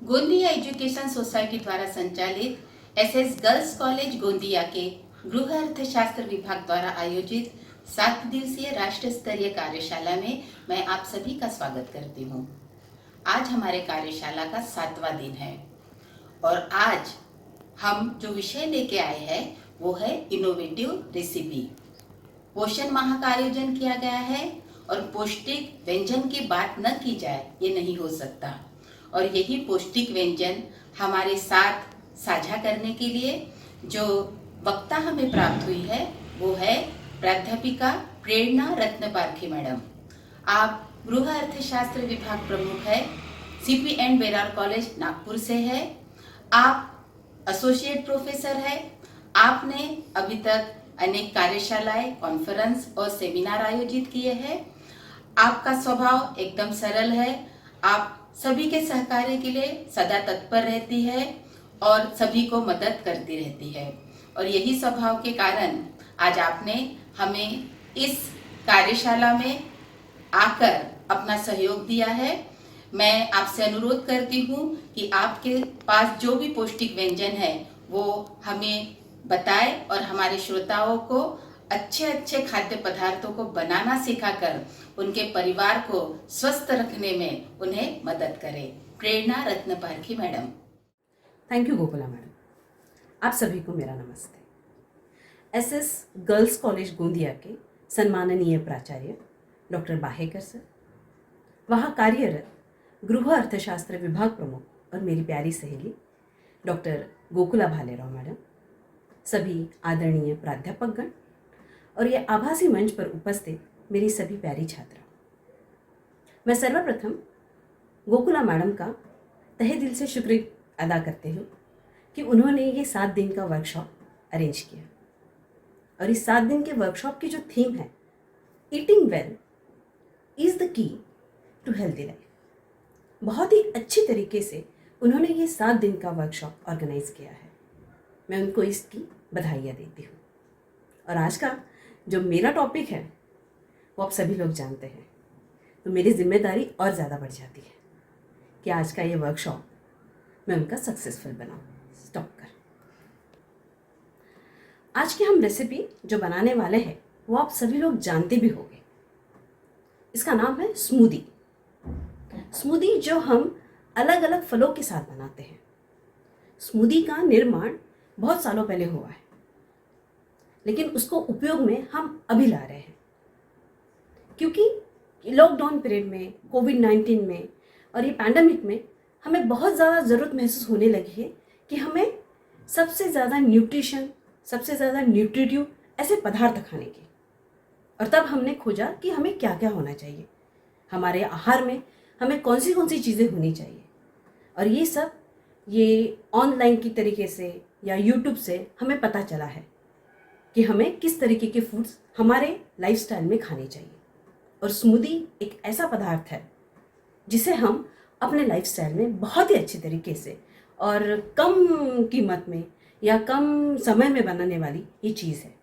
Gondia education society द्वारा संचालित SS girls college Gondia के गृह अर्थशास्त्र विभाग द्वारा आयोजित 7 दिवसीय राष्ट्र स्तरीय कार्यशाला में मैं आप सभी का स्वागत करती हूँ। आज हमारे कार्यशाला का 7वां दिन है और आज हम जो विषय लेके आए हैं वो है इनोवेटिव रेसिपी। पोषण माह का आयोजन किया गया है और पौष्टिक व्यंजन की बात न की जाए ये नहीं हो सकता और यही पौष्टिक व्यंजन हमारे साथ साझा करने के लिए जो वक्ता हमें प्राप्त हुई है वो है प्राध्यापिका प्रेरणा रत्न पारखी मैडम। आप गृह अर्थशास्त्र विभाग प्रमुख है, CP and Berar college Nagpur से है। आप एसोसिएट प्रोफेसर है। आपने अभी तक अनेक कार्यशालाएं, कॉन्फ्रेंस और सेमिनार आयोजित किए हैं। आपका स्वभाव एकदम सरल है। आप सभी के सहकार्य के लिए सदा तत्पर रहती है और सभी को मदद करती रहती है और यही स्वभाव के कारण आज आपने हमें इस कार्यशाला में आकर अपना सहयोग दिया है। मैं आपसे अनुरोध करती हूँ कि आपके पास जो भी पौष्टिक व्यंजन है वो हमें बताएं और हमारे श्रोताओं को अच्छे खाद्य पदार्थों को बनाना सिखाकर उनके परिवार को स्वस्थ रखने में उन्हें मदद करें। प्रेरणा रत्न पारखी madam. Thank you Gokula madam. आप सभी को मेरा नमस्ते। एसएस गर्ल्स कॉलेज गोंदिया के सम्माननीय प्राचार्य डॉक्टर बाहेकर सर, वहाँ कार्यरत गृह अर्थशास्त्र विभाग प्रमुख और मेरी प्यारी सहेली डॉक्टर गोकुला भालेराव मैडम, सभी आदरणीय प्राध्यापकगण और ये आभासी मंच पर उपस्थित मेरी सभी प्यारी छात्रा, मैं सर्वप्रथम गोकुला मैडम का तहे दिल से शुक्र अदा करती हूँ कि उन्होंने ये 7 दिन का वर्कशॉप अरेंज किया और इस 7 दिन के वर्कशॉप की जो थीम है eating well is the key to healthy life, बहुत ही अच्छी तरीके से उन्होंने ये 7 दिन का वर्कशॉप ऑर्गेनाइज किया है। मैं उनको इसकी बधाइयाँ देती हूँ। और आज का जो मेरा टॉपिक है वो आप सभी लोग जानते हैं, तो मेरी जिम्मेदारी और ज़्यादा बढ़ जाती है कि आज का ये वर्कशॉप मैं उनका सक्सेसफुल बनाऊँ। स्टॉप कर। आज की हम रेसिपी जो बनाने वाले हैं वो आप सभी लोग जानते भी होंगे। इसका नाम है स्मूदी। स्मूदी जो हम अलग अलग फलों के साथ बनाते हैं। स्मूदी का निर्माण बहुत सालों पहले हुआ है, लेकिन उसको उपयोग में हम अभी ला रहे हैं क्योंकि लॉकडाउन पीरियड में, कोविड-19 में और ये पैंडमिक में हमें बहुत ज़्यादा ज़रूरत महसूस होने लगी है कि हमें सबसे ज़्यादा न्यूट्रिशन, सबसे ज़्यादा न्यूट्रिटिव ऐसे पदार्थ खाने की। और तब हमने खोजा कि हमें क्या क्या होना चाहिए, हमारे आहार में हमें कौन सी चीज़ें होनी चाहिए। और ये सब ये ऑनलाइन की तरीके से या यूट्यूब से हमें पता चला है कि हमें किस तरीके के फूड्स हमारे लाइफस्टाइल में खाने चाहिए। और स्मूदी एक ऐसा पदार्थ है जिसे हम अपने लाइफस्टाइल में बहुत ही अच्छे तरीके से और कम कीमत में या कम समय में बनाने वाली ये चीज़ है।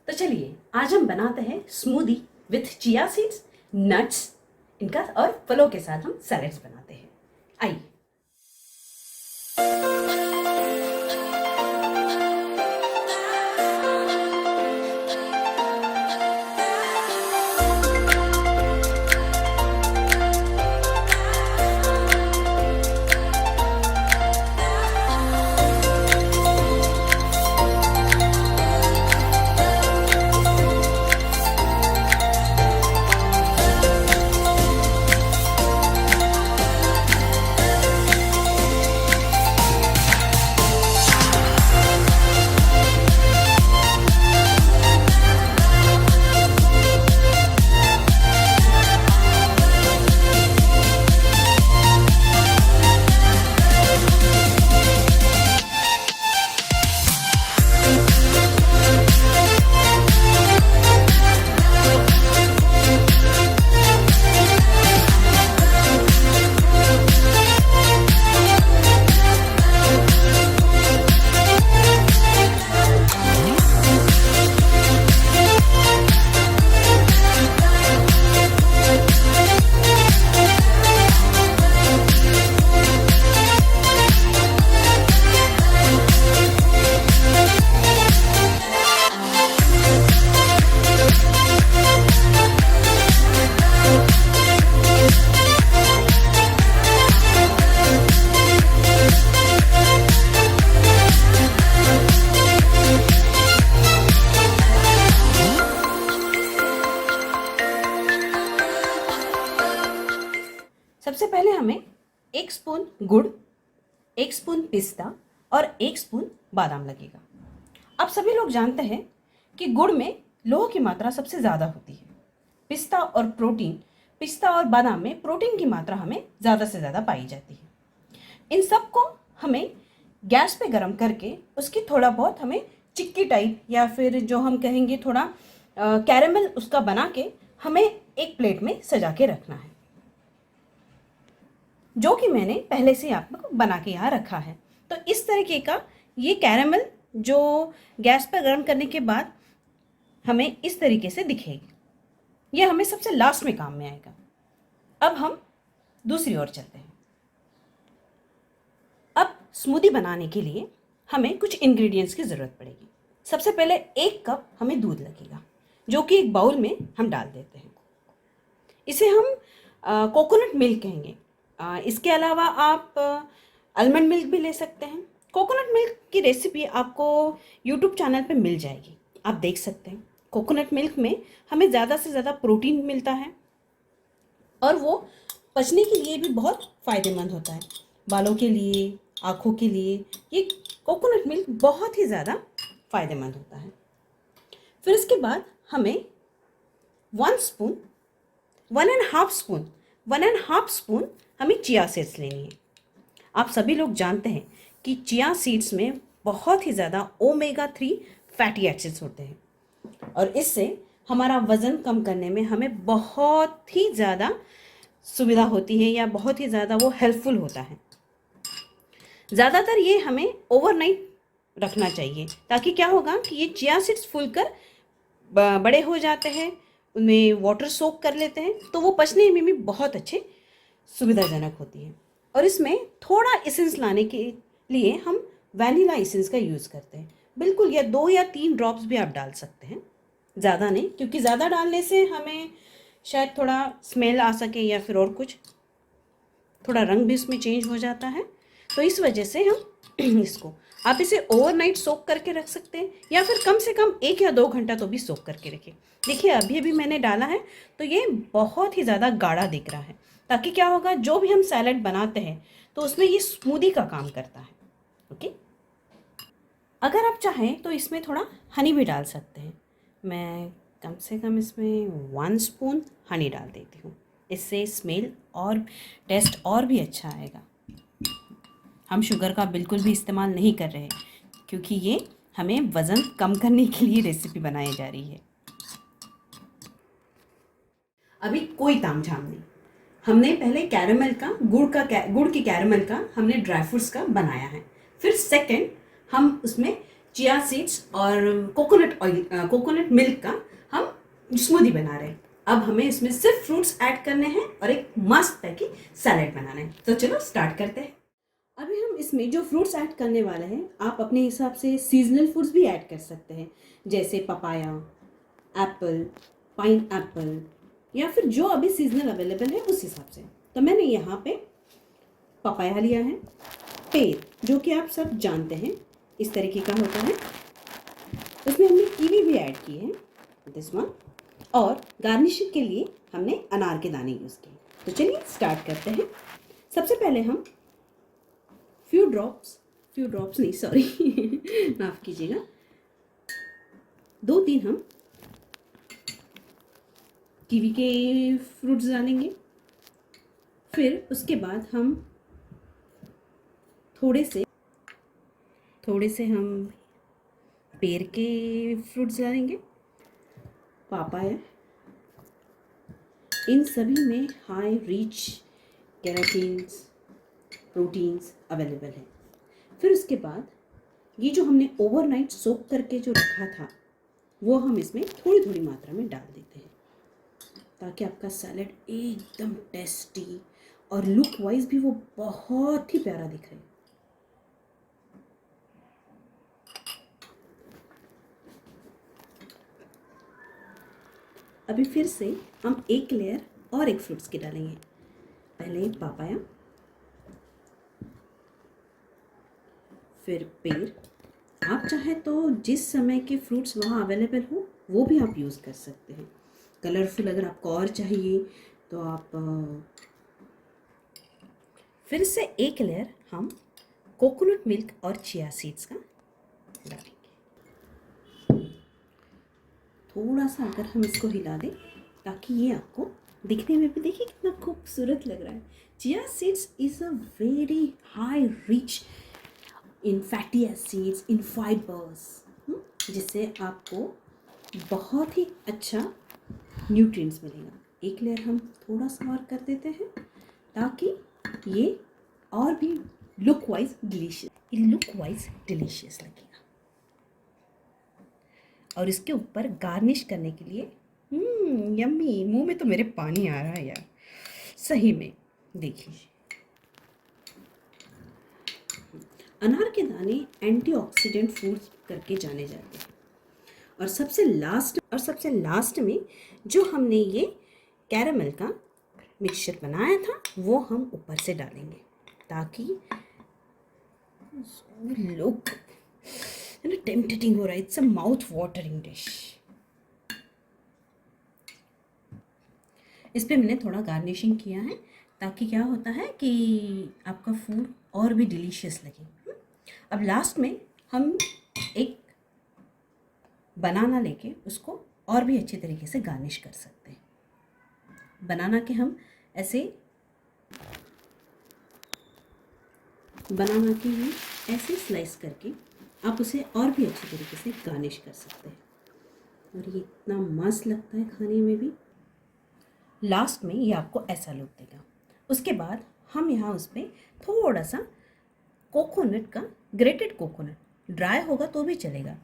तो चलिए आज हम बनाते हैं smoothie with chia seeds, nuts इनका और फलों के साथ हम सैलेड्स बनाते हैं। आइए। सबसे पहले हमें 1 स्पून गुड़, 1 स्पून पिस्ता और 1 स्पून बादाम लगेगा। अब सभी लोग जानते हैं कि गुड़ में लोह की मात्रा सबसे ज़्यादा होती है। पिस्ता और बादाम में प्रोटीन की मात्रा हमें ज़्यादा से ज़्यादा पाई जाती है। इन सब को हमें गैस पे गरम करके उसकी थोड़ा बहुत हमें चिक्की टाइप या फिर जो हम कहेंगे थोड़ा कैरेमल उसका बना के हमें एक प्लेट में सजा के रखना है, जो कि मैंने पहले से आपको बना के यहाँ रखा है। तो इस तरीके का ये कैरेमल जो गैस पर गर्म करने के बाद हमें इस तरीके से दिखेगी, ये हमें सबसे लास्ट में काम में आएगा। अब हम दूसरी ओर चलते हैं। अब स्मूदी बनाने के लिए हमें कुछ इंग्रेडिएंट्स की ज़रूरत पड़ेगी। सबसे पहले 1 कप हमें दूध लगेगा, जो कि एक बाउल में हम डाल देते हैं। इसे हम कोकोनट मिल्क कहेंगे। इसके अलावा आप आलमंड मिल्क भी ले सकते हैं। कोकोनट मिल्क की रेसिपी आपको यूट्यूब चैनल पे मिल जाएगी, आप देख सकते हैं। कोकोनट मिल्क में हमें ज़्यादा से ज़्यादा प्रोटीन मिलता है और वो पचने के लिए भी बहुत फ़ायदेमंद होता है। बालों के लिए, आँखों के लिए ये कोकोनट मिल्क बहुत ही ज़्यादा फ़ायदेमंद होता है। फिर इसके बाद हमें 1.5 स्पून हमें चिया सीड्स लेनी है। आप सभी लोग जानते हैं कि चिया सीड्स में बहुत ही ज़्यादा ओमेगा 3 फैटी एसिड्स होते हैं और इससे हमारा वज़न कम करने में हमें बहुत ही ज़्यादा सुविधा होती है या बहुत ही ज़्यादा वो हेल्पफुल होता है। ज़्यादातर ये हमें ओवरनाइट रखना चाहिए, ताकि क्या होगा कि ये चिया सीड्स फूलकर बड़े हो जाते हैं, उनमें वाटर सोक कर लेते हैं, तो वो पचने में भी बहुत अच्छे सुविधाजनक होती है। और इसमें थोड़ा एसेंस लाने के लिए हम वैनिला एसेंस का यूज़ करते हैं। बिल्कुल, या 2 या 3 ड्रॉप्स भी आप डाल सकते हैं, ज़्यादा नहीं, क्योंकि ज़्यादा डालने से हमें शायद थोड़ा स्मेल आ सके या फिर और कुछ, थोड़ा रंग भी इसमें चेंज हो जाता है। तो इस वजह से हम इसको, आप इसे ओवरनाइट सोक करके रख सकते हैं या फिर कम से कम 1 या 2 घंटा तो भी सोक करके रखें। देखिए अभी मैंने डाला है तो ये बहुत ही ज़्यादा गाढ़ा दिख रहा है, ताकि क्या होगा, जो भी हम सैलड बनाते हैं तो उसमें ये स्मूदी का काम करता है। ओके, अगर आप चाहें तो इसमें थोड़ा हनी भी डाल सकते हैं। मैं कम से कम इसमें 1 स्पून हनी डाल देती हूँ, इससे स्मेल और टेस्ट और भी अच्छा आएगा। हम शुगर का बिल्कुल भी इस्तेमाल नहीं कर रहे, क्योंकि ये हमें वज़न कम करने के लिए रेसिपी बनाई जा रही है। अभी कोई तामझाम नहीं, हमने पहले कैरेमल का गुड़ की कैरेमल का हमने ड्राई फ्रूट्स का बनाया है। फिर सेकंड हम उसमें चिया सीड्स और कोकोनट मिल्क का हम स्मूदी बना रहे हैं। अब हमें इसमें सिर्फ फ्रूट्स ऐड करने हैं और एक मस्त पैकी सैलेड बनाना है। तो चलो स्टार्ट करते हैं। अभी हम इसमें जो फ्रूट्स ऐड करने वाले हैं, आप अपने हिसाब से सीजनल फ्रूट्स भी ऐड कर सकते हैं, जैसे पपाया, एप्पल, पाइन एप्पल, या फिर जो अभी सीजनल अवेलेबल है उस हिसाब से। तो मैंने यहाँ पे पपाया लिया है, पेर जो कि आप सब जानते हैं इस तरीके का होता है, उसमें हमने कीवी भी ऐड की है, दिस वन, और गार्निशिंग के लिए हमने अनार के दाने यूज़ किए। तो चलिए स्टार्ट करते हैं। सबसे पहले हम फ्यू ड्रॉप्स नहीं, सॉरी माफ़ कीजिएगा, 2-3 हम कीवी के फ्रूट्स डालेंगे। फिर उसके बाद हम थोड़े से हम पेर के फ्रूट्स डालेंगे, पापाया। इन सभी में high rich carotenes, proteins available है। फिर उसके बाद ये जो हमने ओवरनाइट सोक करके जो रखा था वो हम इसमें थोड़ी थोड़ी मात्रा में डाल देते हैं, ताकि आपका सैलेड एकदम टेस्टी और लुक वाइज भी वो बहुत ही प्यारा दिखे। अभी फिर से हम एक लेयर और एक फ्रूट्स की डालेंगे। पहले पापाया, फिर पेर। आप चाहें तो जिस समय के फ्रूट्स वहाँ अवेलेबल हो वो भी आप यूज़ कर सकते हैं। कलरफुल अगर आपको और चाहिए तो आप फिर से एक लेयर हम कोकोनट मिल्क और चिया सीड्स का डालेंगे। थोड़ा सा अगर हम इसको हिला दें ताकि ये आपको दिखने में भी, देखिए कितना खूबसूरत लग रहा है। Chia seeds is a very high rich in fatty acids, in fibres, जिससे आपको बहुत ही अच्छा न्यूट्रिएंट्स मिलेगा। एक लेयर हम थोड़ा सा और कर देते हैं ताकि ये और भी लुक वाइज डिलीशियस लगेगा। और इसके ऊपर गार्निश करने के लिए यम्मी, मुंह में तो मेरे पानी आ रहा है यार, सही में। देखिए, अनार के दाने एंटीऑक्सीडेंट फूड्स करके जाने जाते हैं। और सबसे लास्ट में जो हमने ये कैरामल का मिक्सचर बनाया था वो हम ऊपर से डालेंगे ताकि लुक टेम्पटिंग हो रहा है। It's a mouth watering dish. इस पे मैंने थोड़ा गार्निशिंग किया है ताकि क्या होता है कि आपका फूड और भी डिलीशियस लगे। अब लास्ट में हम एक बनाना लेके उसको और भी अच्छे तरीके से गार्निश कर सकते हैं। बनाना के हम ऐसे स्लाइस करके आप उसे और भी अच्छे तरीके से गार्निश कर सकते हैं और ये इतना मस्त लगता है खाने में भी। लास्ट में ये आपको ऐसा लुक देगा। उसके बाद हम यहाँ उस पर थोड़ा सा कोकोनट का, ग्रेटेड कोकोनट, ड्राई होगा तो भी चलेगा,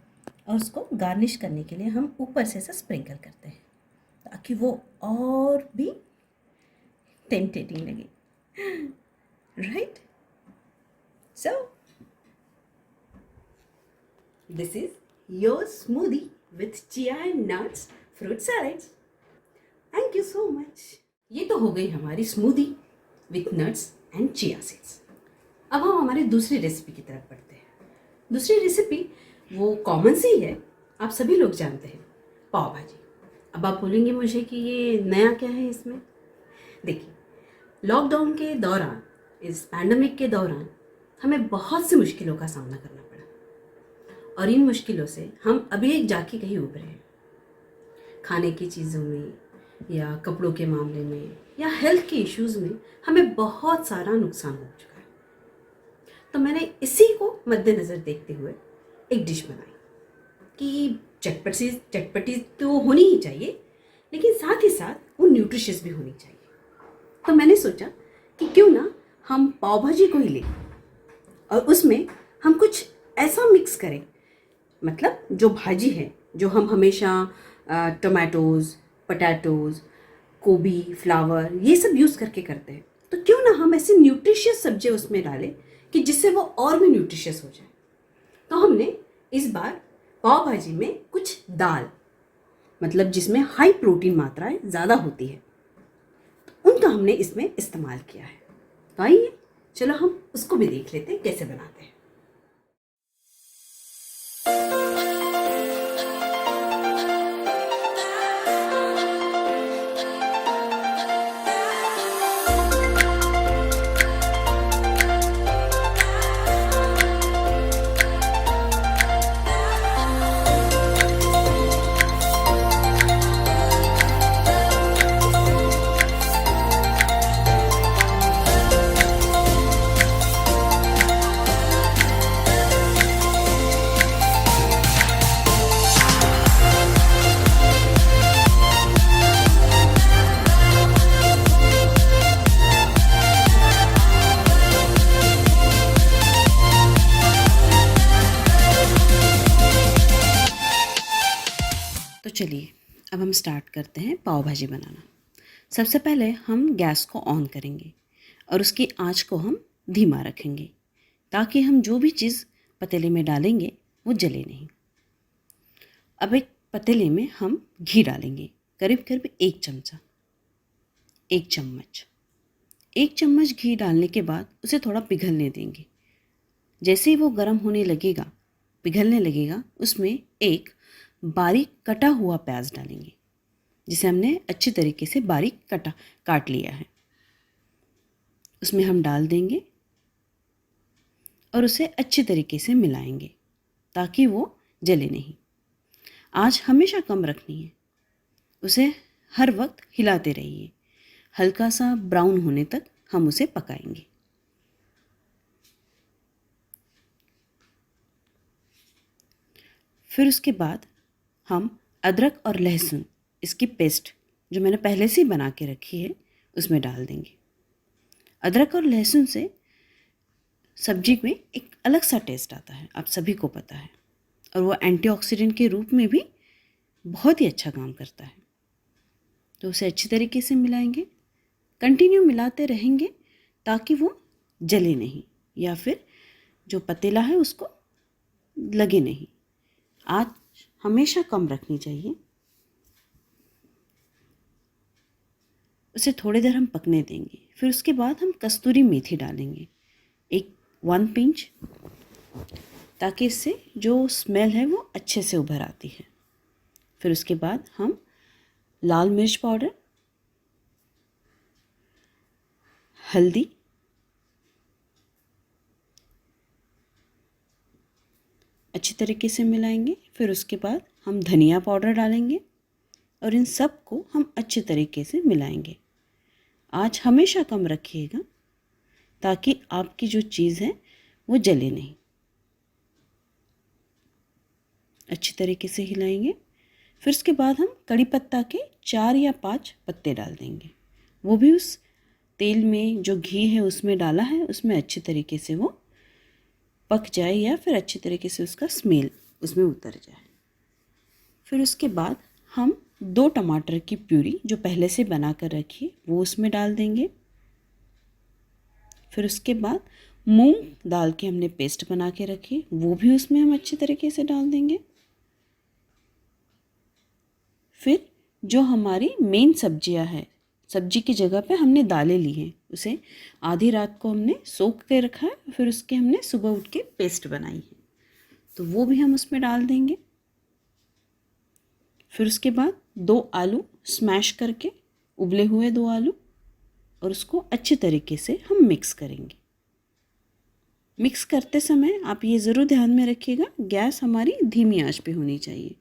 और उसको गार्निश करने के लिए हम ऊपर से ऐसा स्प्रिंकल करते हैं ताकि वो और भी टेम्पटेटिंग लगे, right? So this is your smoothie with chia and nuts fruit salads. Thank you so much. ये तो हो गई हमारी smoothie with nuts and chia seeds. अब हम हमारी दूसरी रेसिपी की तरफ बढ़ते हैं। दूसरी रेसिपी वो कॉमन सी है, आप सभी लोग जानते हैं, पाव भाजी। अब आप बोलेंगे मुझे कि ये नया क्या है इसमें। देखिए, लॉकडाउन के दौरान, इस पैंडमिक के दौरान हमें बहुत सी मुश्किलों का सामना करना पड़ा और इन मुश्किलों से हम अभी एक जाके कहीं उभरे हैं। खाने की चीज़ों में या कपड़ों के मामले में या हेल्थ के इश्यूज़ में हमें बहुत सारा नुकसान हो चुका है। तो मैंने इसी को मद्देनज़र देखते हुए एक डिश बनाई कि चटपटी तो होनी ही चाहिए, लेकिन साथ ही साथ वो न्यूट्रिशियस भी होनी चाहिए। तो मैंने सोचा कि क्यों ना हम पाव भाजी को ही लें और उसमें हम कुछ ऐसा मिक्स करें, मतलब जो भाजी है, जो हम हमेशा टोमेटोज़, पोटैटोज़, गोभी, फ्लावर, ये सब यूज़ करके करते हैं, तो क्यों ना हम ऐसी न्यूट्रिशियस सब्जी उसमें डालें कि जिससे वो और भी न्यूट्रिशियस हो जाए। तो हमने इस बार पाव भाजी में कुछ दाल, मतलब जिसमें हाई प्रोटीन मात्राएं ज़्यादा होती है, तो उनका हमने इसमें इस्तेमाल किया है। तो आइए चलो हम उसको भी देख लेते हैं कैसे बनाते हैं। तो चलिए अब हम स्टार्ट करते हैं पाव भाजी बनाना। सबसे पहले हम गैस को ऑन करेंगे और उसकी आंच को हम धीमा रखेंगे ताकि हम जो भी चीज़ पतीले में डालेंगे वो जले नहीं। अब एक पतीले में हम घी डालेंगे, करीब करीब एक चम्मच घी डालने के बाद उसे थोड़ा पिघलने देंगे। जैसे ही वो गर्म होने लगेगा, पिघलने लगेगा, उसमें एक बारीक कटा हुआ प्याज डालेंगे जिसे हमने अच्छी तरीके से बारीक काट लिया है। उसमें हम डाल देंगे और उसे अच्छी तरीके से मिलाएंगे ताकि वो जले नहीं। आंच हमेशा कम रखनी है, उसे हर वक्त हिलाते रहिए, हल्का सा ब्राउन होने तक हम उसे पकाएंगे। फिर उसके बाद हम अदरक और लहसुन इसकी पेस्ट जो मैंने पहले से ही बना के रखी है उसमें डाल देंगे। अदरक और लहसुन से सब्जी में एक अलग सा टेस्ट आता है, आप सभी को पता है, और वो एंटीऑक्सीडेंट के रूप में भी बहुत ही अच्छा काम करता है। तो उसे अच्छी तरीके से मिलाएंगे, कंटिन्यू मिलाते रहेंगे ताकि वो जले नहीं या फिर जो पतीला है उसको लगे नहीं। आँच हमेशा कम रखनी चाहिए। उसे थोड़ी देर हम पकने देंगे। फिर उसके बाद हम कस्तूरी मेथी डालेंगे, 1 पिंच, ताकि इससे जो स्मेल है वो अच्छे से उभर आती है। फिर उसके बाद हम लाल मिर्च पाउडर, हल्दी, अच्छी तरीके से मिलाएंगे। फिर उसके बाद हम धनिया पाउडर डालेंगे और इन सब को हम अच्छे तरीके से मिलाएंगे। आँच हमेशा कम रखिएगा ताकि आपकी जो चीज़ है वो जले नहीं। अच्छी तरीके से हिलाएंगे। फिर उसके बाद हम कड़ी पत्ता के 4 या 5 पत्ते डाल देंगे, वो भी उस तेल में जो घी है उसमें डाला है उसमें अच्छी तरीके से वो पक जाए या फिर अच्छी तरीके से उसका स्मेल उसमें उतर जाए। फिर उसके बाद हम 2 टमाटर की प्यूरी जो पहले से बना कर रखी वो उसमें डाल देंगे। फिर उसके बाद मूंग दाल की हमने पेस्ट बना के रखी वो भी उसमें हम अच्छी तरीके से डाल देंगे। फिर जो हमारी मेन सब्जियां हैं, सब्जी की जगह पे हमने दालें ली हैं, उसे आधी रात को हमने सोख के रखा है, फिर उसके हमने सुबह उठ के पेस्ट बनाई है, तो वो भी हम उसमें डाल देंगे। फिर उसके बाद 2 आलू स्मैश करके, उबले हुए 2 आलू, और उसको अच्छी तरीके से हम मिक्स करेंगे। मिक्स करते समय आप ये ज़रूर ध्यान में रखिएगा गैस हमारी धीमी आंच पे होनी चाहिए।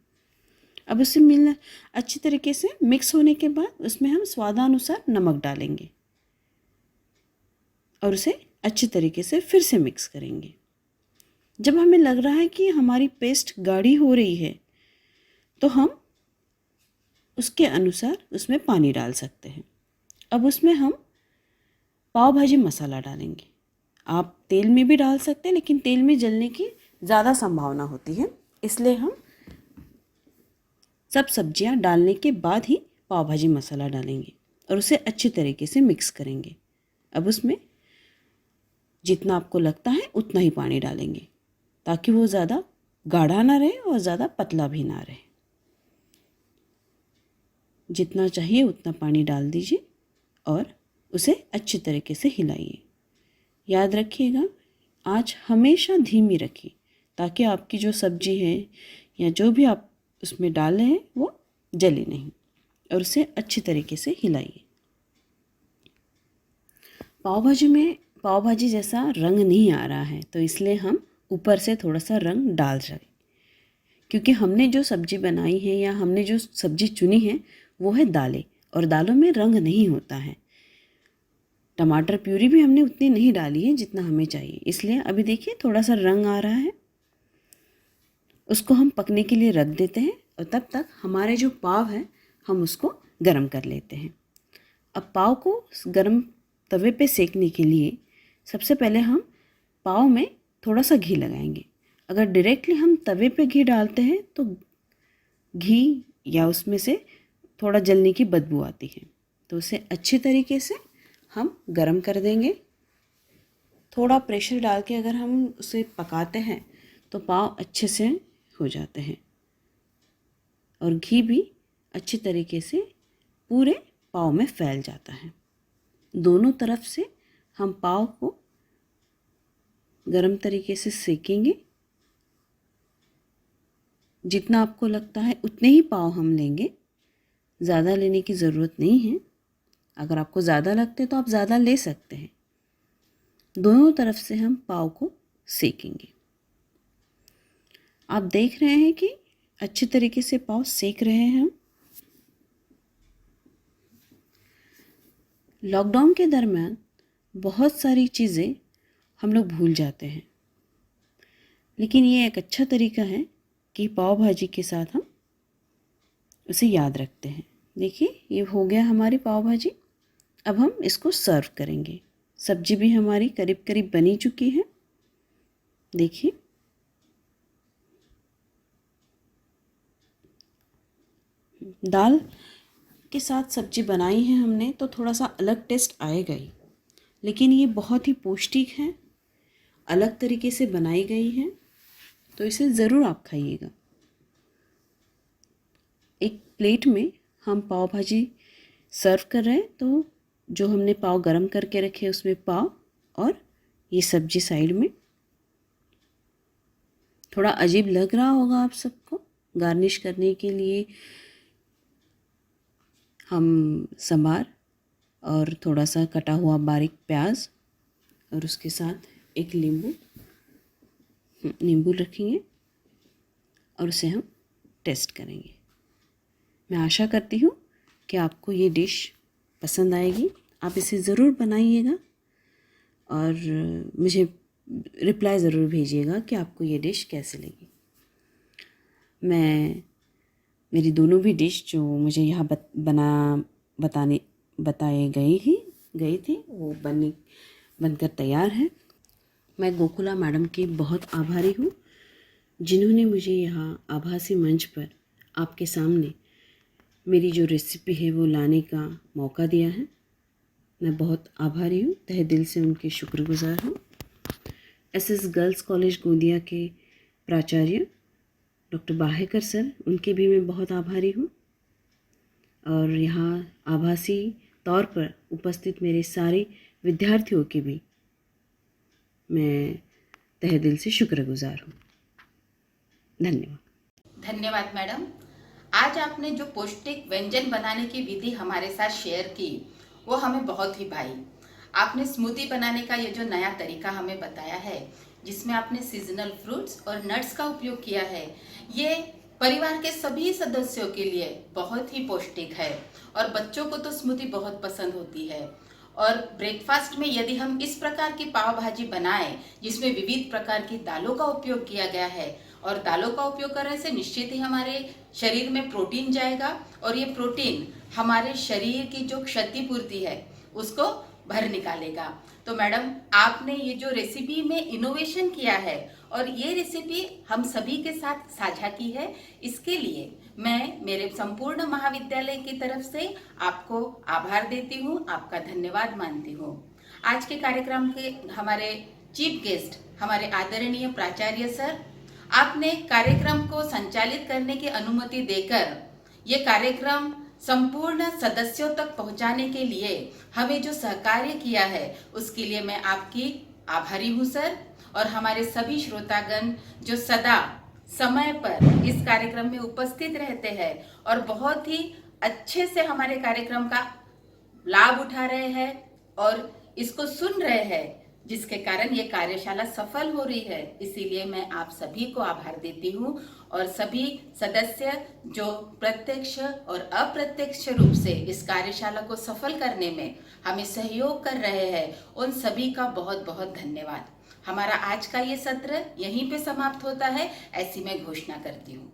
अब उसे मिलना अच्छी तरीके से मिक्स होने के बाद उसमें हम स्वादानुसार नमक डालेंगे और उसे अच्छी तरीके से फिर से मिक्स करेंगे। जब हमें लग रहा है कि हमारी पेस्ट गाढ़ी हो रही है तो हम उसके अनुसार उसमें पानी डाल सकते हैं। अब उसमें हम पाव भाजी मसाला डालेंगे। आप तेल में भी डाल सकते हैं, लेकिन तेल में जलने की ज़्यादा संभावना होती है, इसलिए हम सब सब्जियां डालने के बाद ही पाव भाजी मसाला डालेंगे और उसे अच्छी तरीके से मिक्स करेंगे। अब उसमें जितना आपको लगता है उतना ही पानी डालेंगे ताकि वो ज़्यादा गाढ़ा ना रहे और ज़्यादा पतला भी ना रहे। जितना चाहिए उतना पानी डाल दीजिए और उसे अच्छी तरीके से हिलाइए। याद रखिएगा आँच हमेशा धीमी रखिए ताकि आपकी जो सब्जी है या जो भी आप उसमें डाले हैं वो जले नहीं, और उसे अच्छी तरीके से हिलाइए। पाव भाजी जैसा रंग नहीं आ रहा है तो इसलिए हम ऊपर से थोड़ा सा रंग डाल रहे, क्योंकि हमने जो सब्जी बनाई है या हमने जो सब्जी चुनी है वो है दालें, और दालों में रंग नहीं होता है। टमाटर प्यूरी भी हमने उतनी नहीं डाली है जितना हमें चाहिए, इसलिए अभी देखिए थोड़ा सा रंग आ रहा है। उसको हम पकने के लिए रख देते हैं और तब तक हमारे जो पाव है हम उसको गरम कर लेते हैं। अब पाव को गरम तवे पे सेकने के लिए सबसे पहले हम पाव में थोड़ा सा घी लगाएंगे। अगर डायरेक्टली हम तवे पे घी डालते हैं तो घी या उसमें से थोड़ा जलने की बदबू आती है, तो उसे अच्छी तरीके से हम गरम कर देंगे। थोड़ा प्रेशर डाल के अगर हम उसे पकाते हैं तो पाव अच्छे से हो जाते हैं और घी भी अच्छी तरीके से पूरे पाव में फैल जाता है। दोनों तरफ से हम पाव को गरम तरीके से सेकेंगे। जितना आपको लगता है उतने ही पाव हम लेंगे, ज़्यादा लेने की ज़रूरत नहीं है। अगर आपको ज़्यादा लगते तो आप ज़्यादा ले सकते हैं, दोनों तरफ से हम पाव को सेकेंगे। आप देख रहे हैं कि अच्छे तरीके से पाव सेक रहे हैं हम। लॉकडाउन के दरमियान बहुत सारी चीज़ें हम लोग भूल जाते हैं, लेकिन ये एक अच्छा तरीका है कि पाव भाजी के साथ हम उसे याद रखते हैं। देखिए, ये हो गया हमारी पाव भाजी। अब हम इसको सर्व करेंगे। सब्जी भी हमारी करीब करीब बनी चुकी है। देखिए, दाल के साथ सब्जी बनाई है हमने तो थोड़ा सा अलग टेस्ट आएगा ही, लेकिन ये बहुत ही पौष्टिक है, अलग तरीके से बनाई गई है, तो इसे ज़रूर आप खाइएगा। एक प्लेट में हम पाव भाजी सर्व कर रहे हैं, तो जो हमने पाव गरम करके रखे उसमें पाव और ये सब्जी साइड में। थोड़ा अजीब लग रहा होगा आप सबको। गार्निश करने के लिए हम संभार और थोड़ा सा कटा हुआ बारीक प्याज और उसके साथ एक नींबू रखेंगे और उसे हम टेस्ट करेंगे। मैं आशा करती हूँ कि आपको ये डिश पसंद आएगी। आप इसे ज़रूर बनाइएगा और मुझे रिप्लाई ज़रूर भेजिएगा कि आपको ये डिश कैसी लगी। मेरी दोनों भी डिश जो मुझे यहाँ बताए गई थी वो बनकर तैयार है। मैं गोकुला मैडम की बहुत आभारी हूँ, जिन्होंने मुझे यहाँ आभासी मंच पर आपके सामने मेरी जो रेसिपी है वो लाने का मौका दिया है। मैं बहुत आभारी हूँ, तहे दिल से उनके शुक्रगुजार हूँ। एसएस गर्ल्स कॉलेज गोंदिया के प्राचार्य डॉक्टर बाहेकर सर, उनके भी मैं बहुत आभारी हूँ। और यहाँ आभासी तौर पर उपस्थित मेरे सारे विद्यार्थियों के भी मैं तहे दिल से शुक्रगुजार हूँ। धन्यवाद। धन्यवाद मैडम। आज आपने जो पौष्टिक व्यंजन बनाने की विधि हमारे साथ शेयर की वो हमें बहुत ही भाई। आपने स्मूदी बनाने का ये जो नया तरीका हमें बताया है, जिसमें आपने सीजनल फ्रूट्स और नट्स का उपयोग किया है, ये परिवार के सभी सदस्यों के लिए बहुत ही पौष्टिक है और बच्चों को तो स्मूदी बहुत पसंद होती है। और ब्रेकफास्ट में यदि हम इस प्रकार की पाव भाजी बनाएं जिसमें विविध प्रकार की दालों का उपयोग किया गया है, और दालों का उपयोग करने से निश्चित ही हमारे शरीर में प्रोटीन जाएगा और ये प्रोटीन हमारे शरीर की जो क्षतिपूर्ति है उसको भर निकालेगा। तो मैडम, आपने ये जो रेसिपी में इनोवेशन किया है और ये रेसिपी हम सभी के साथ साझा की है, इसके लिए मैं मेरे संपूर्ण महाविद्यालय की तरफ से आपको आभार देती हूँ, आपका धन्यवाद मानती हूँ। आज के कार्यक्रम के हमारे चीफ गेस्ट, हमारे आदरणीय प्राचार्य सर, आपने कार्यक्रम को संचालित करने की अनुमति देकर ये कार्यक्रम संपूर्ण सदस्यों तक पहुंचाने के लिए हमें जो सहकार्य किया है उसके लिए मैं आपकी आभारी हूं सर। और हमारे सभी श्रोतागण जो सदा समय पर इस कार्यक्रम में उपस्थित रहते हैं और बहुत ही अच्छे से हमारे कार्यक्रम का लाभ उठा रहे हैं और इसको सुन रहे हैं, जिसके कारण ये कार्यशाला सफल हो रही है, इसीलिए मैं आप सभी को आभार देती हूँ। और सभी सदस्य जो प्रत्यक्ष और अप्रत्यक्ष रूप से इस कार्यशाला को सफल करने में हमें सहयोग कर रहे हैं, उन सभी का बहुत बहुत धन्यवाद। हमारा आज का ये सत्र यहीं पे समाप्त होता है, ऐसी मैं घोषणा करती हूँ।